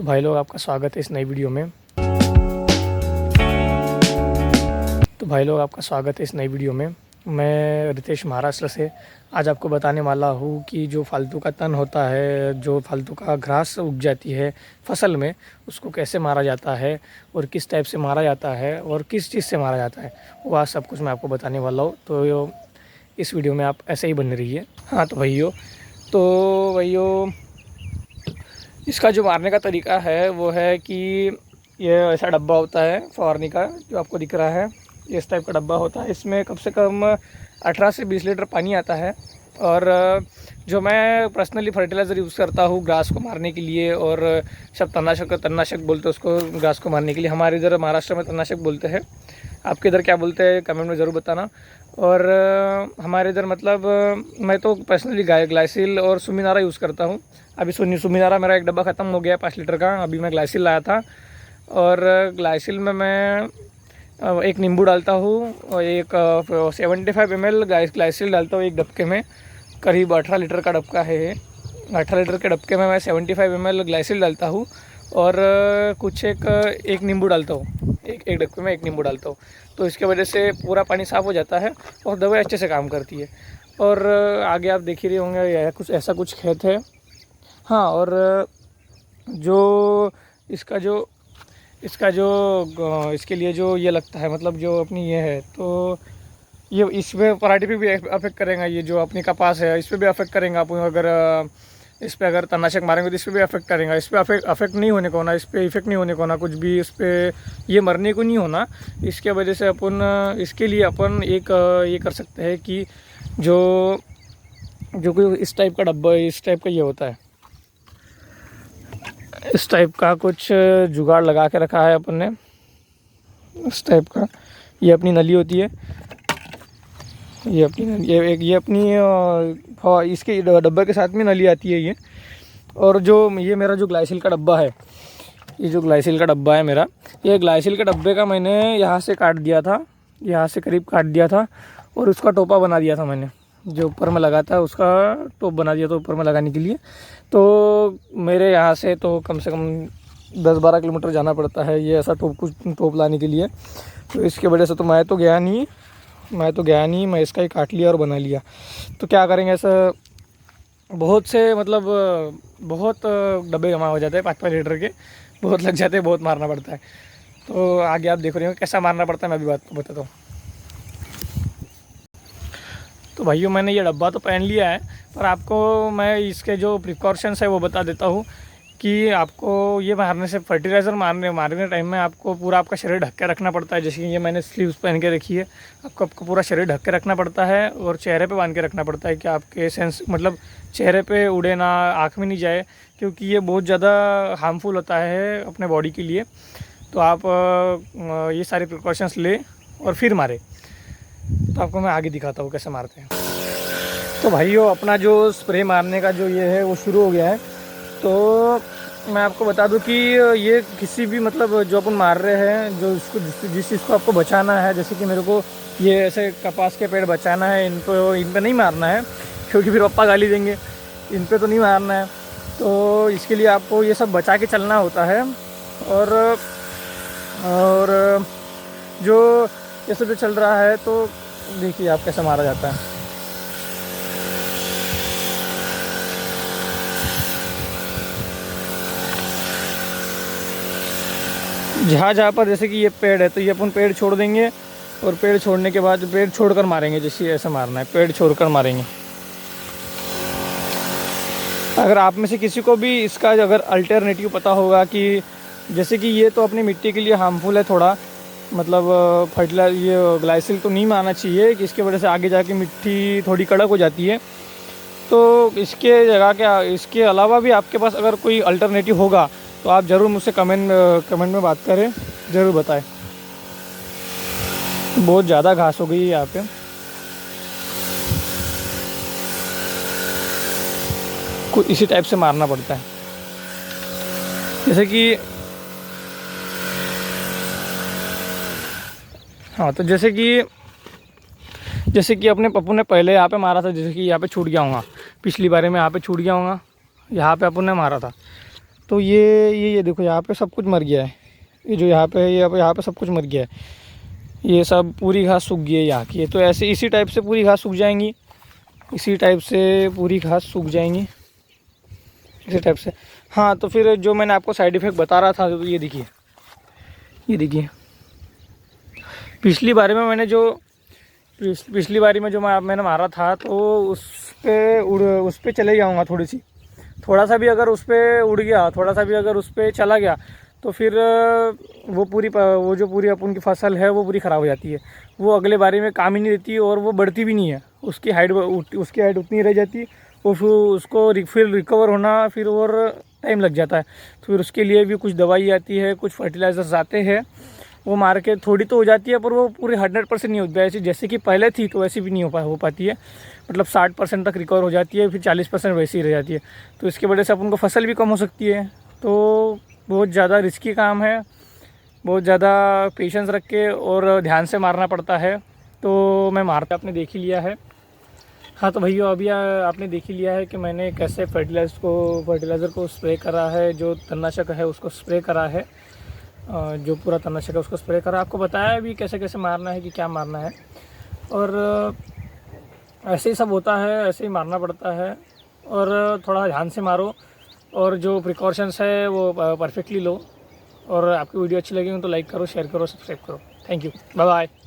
तो भाई लोग आपका स्वागत है इस नई वीडियो में। मैं रितेश महाराष्ट्र से आज आपको बताने वाला हूँ कि जो फालतू का तन होता है, जो फालतू का घास उग जाती है फसल में, उसको कैसे मारा जाता है और किस टाइप से मारा जाता है और किस चीज़ से मारा जाता है, वो आज सब कुछ मैं आपको बताने वाला हूँ। तो इस वीडियो में आप ऐसे ही बने रहिए। हाँ तो भैया इसका जो मारने का तरीका है वो है कि ये ऐसा डब्बा होता है फवारनी का, जो आपको दिख रहा है, इस टाइप का डब्बा होता है। इसमें कम से कम 18 से 20 लीटर पानी आता है। और जो मैं पर्सनली फर्टिलाइज़र यूज़ करता हूँ घास को मारने के लिए, और सब तन्नाशक बोलते हैं उसको, घास को मारने के लिए। हमारे इधर महाराष्ट्र में तन्नाशक बोलते हैं, आपके इधर क्या बोलते हैं कमेंट में ज़रूर बताना। और हमारे इधर मतलब मैं तो पर्सनली ग्लाइसिल और सुमिनारा यूज़ करता हूँ। अभी सुमिनारा मेरा एक डब्बा ख़त्म हो गया 5 लीटर का, अभी मैं ग्लाइसिल लाया था। और ग्लाइसिल में मैं एक नींबू डालता हूँ और एक 75 ml ग्लाइसिल डालता हूँ एक डबके में। करीब 18 लीटर का डबका है। 18 लीटर के डबके में मैं 75 ml ग्लाइसिल डालता हूँ और कुछ एक नींबू डालता हूँ। एक डबके में एक नींबू डालता हूँ, तो इसके वजह से पूरा पानी साफ़ हो जाता है और दवाई अच्छे से काम करती है। और आगे आप देख ही रहे होंगे कुछ ऐसा कुछ खेत है। हाँ, और इसके लिए जो ये लगता है, मतलब जो अपनी ये है, तो ये इसमें पराठी पे भी अफेक्ट करेगा। ये जो अपनी कपास है इस पर भी अफेक्ट करेगा। आप अगर इस पर अगर तनाशक मारेंगे तो इस पर भी अफेक्ट करेगा। इस पर अफेक्ट नहीं होने को होना, इस पर इफेक्ट नहीं होने को होना, कुछ भी इस पर ये मरने को नहीं होना। इसके वजह से इसके लिए अपन एक ये कर सकते हैं कि जो कोई इस टाइप का डब्बा, इस टाइप का ये होता है, इस टाइप का कुछ जुगाड़ लगा के रखा है अपन ने। इस टाइप का ये अपनी नली होती है, ये अपनी इसके डब्बे के साथ में नली आती है ये। और ये मेरा जो ग्लाइसिल का डब्बा है, ये जो ग्लाइसिल का डब्बा है मेरा, ये ग्लाइसिल के डब्बे का मैंने यहाँ से काट दिया था, यहाँ से करीब काट दिया था, और उसका टोपा बना दिया था मैंने। जो ऊपर में लगा था उसका टोप बना दिया था ऊपर में लगाने के लिए। तो मेरे यहाँ से तो कम से कम 10-12 किलोमीटर जाना पड़ता है ये ऐसा टोप लाने के लिए। तो इसके वजह से तो मैं तो गया नहीं, मैं इसका ही काट लिया और बना लिया। तो क्या करेंगे, ऐसा बहुत से मतलब बहुत डब्बे जमा हो जाते हैं 5-5 लीटर के, बहुत लग जाते हैं, बहुत मारना पड़ता है। तो आगे आप देख रहे हो कैसा मारना पड़ता है, मैं अभी बात बताता हूँ। तो भाइयों मैंने ये डब्बा तो पहन लिया है, पर आपको मैं इसके जो प्रिकॉशंस है वो बता देता हूँ कि आपको ये मारने से, फर्टिलाइज़र मारने टाइम में आपको पूरा आपका शरीर ढक के रखना पड़ता है। जैसे कि ये मैंने स्लीव्स पहन के रखी है, आपको पूरा शरीर ढक के रखना पड़ता है और चेहरे पे बांध के रखना पड़ता है कि आपके मतलब चेहरे पे उड़े ना, आँख में नहीं जाए, क्योंकि ये बहुत ज़्यादा हार्मफुल होता है अपने बॉडी के लिए। तो आप ये सारे प्रिकॉशंस ले और फिर मारे। तो आपको मैं आगे दिखाता हूँ कैसे मारते हैं। तो भाइयों अपना जो स्प्रे मारने का जो ये है वो शुरू हो गया है। तो मैं आपको बता दूं कि ये किसी भी मतलब जो अपन मार रहे हैं, जो इसको जिस चीज़ को आपको बचाना है, जैसे कि मेरे को ये ऐसे कपास के पेड़ बचाना है, इन पे नहीं मारना है, क्योंकि फिर पापा गाली देंगे। इन पे तो नहीं मारना है, तो इसके लिए आपको ये सब बचा के चलना होता है। और जो ये सब जो चल रहा है, तो देखिए आप कैसे मारा जाता है। जहाँ पर जैसे कि ये पेड़ है, तो ये अपन पेड़ छोड़ देंगे, और पेड़ छोड़ने के बाद पेड़ छोड़कर मारेंगे। जैसे ऐसे मारना है, पेड़ छोड़कर मारेंगे। अगर आप में से किसी को भी इसका अगर अल्टरनेटिव पता होगा कि जैसे कि ये तो अपनी मिट्टी के लिए हार्मफुल है थोड़ा, मतलब ये ग्लाइसिल तो नहीं मारना चाहिए कि इसके वजह से आगे जाके मिट्टी थोड़ी कड़क हो जाती है। तो इसके जगह क्या, इसके अलावा भी आपके पास अगर कोई अल्टरनेटिव होगा तो आप ज़रूर मुझसे कमेंट में बात करें, ज़रूर बताएं। बहुत ज़्यादा घास हो गई है यहाँ पे। कुछ इसी टाइप से मारना पड़ता है। जैसे कि हाँ, तो जैसे कि अपने पप्पू ने पहले यहाँ पे मारा था, जैसे कि यहाँ पे छूट गया होगा, पिछली बारे में यहाँ पे छूट गया होगा, यहाँ पे अपन ने मारा था। तो ये देखो यहाँ पे सब कुछ मर गया है। ये जो यहाँ पे है, यहाँ पे सब कुछ मर गया है। ये सब पूरी घास सूख गई है यहाँ की। तो ऐसे इसी टाइप से पूरी घास सूख जाएंगी, इसी टाइप से पूरी घास सूख जाएंगी, इसी टाइप से। हाँ, तो फिर जो मैंने आपको साइड इफ़ेक्ट बता रहा था, तो ये देखिए, ये देखिए, पिछली बारी में जो मैंने मारा था, तो उस पे चले जाऊँगा थोड़ा सा भी अगर उस पर उड़ गया, थोड़ा सा भी अगर उस पर चला गया, तो फिर वो जो पूरी अपन की फसल है वो पूरी ख़राब हो जाती है। वो अगले बारी में काम ही नहीं देती और वो बढ़ती भी नहीं है। उसकी हाइट उतनी रह जाती है, और फिर उसको फिर रिकवर होना फिर और टाइम लग जाता है। तो फिर उसके लिए भी कुछ दवाई आती है, कुछ फर्टिलाइज़र्स आते हैं, वो मार के थोड़ी तो हो जाती है, पर वो पूरी 100% नहीं होती है। जैसे कि पहले थी तो वैसी भी नहीं हो पाती है। मतलब 60% तक रिकवर हो जाती है, फिर 40% वैसी ही रह जाती है। तो इसकी वजह से अपन को फसल भी कम हो सकती है। तो बहुत ज़्यादा रिस्की काम है, बहुत ज़्यादा पेशेंस रख के और ध्यान से मारना पड़ता है। तो मैं मारता आपने देख ही लिया है। हाँ, तो भैया अभी आपने देख ही लिया है कि मैंने कैसे फर्टिलाइज़र को स्प्रे करा है, जो तणनाशक है उसको स्प्रे करा है, जो पूरा तणनाशक है उसको स्प्रे करा। आपको बताया भी कैसे कैसे मारना है, कि क्या मारना है। और ऐसे ही सब होता है, ऐसे ही मारना पड़ता है। और थोड़ा ध्यान से मारो, और जो प्रिकॉशंस है वो परफेक्टली लो। और आपकी वीडियो अच्छी लगी हो तो लाइक करो, शेयर करो, सब्सक्राइब करो। Thank you, bye bye.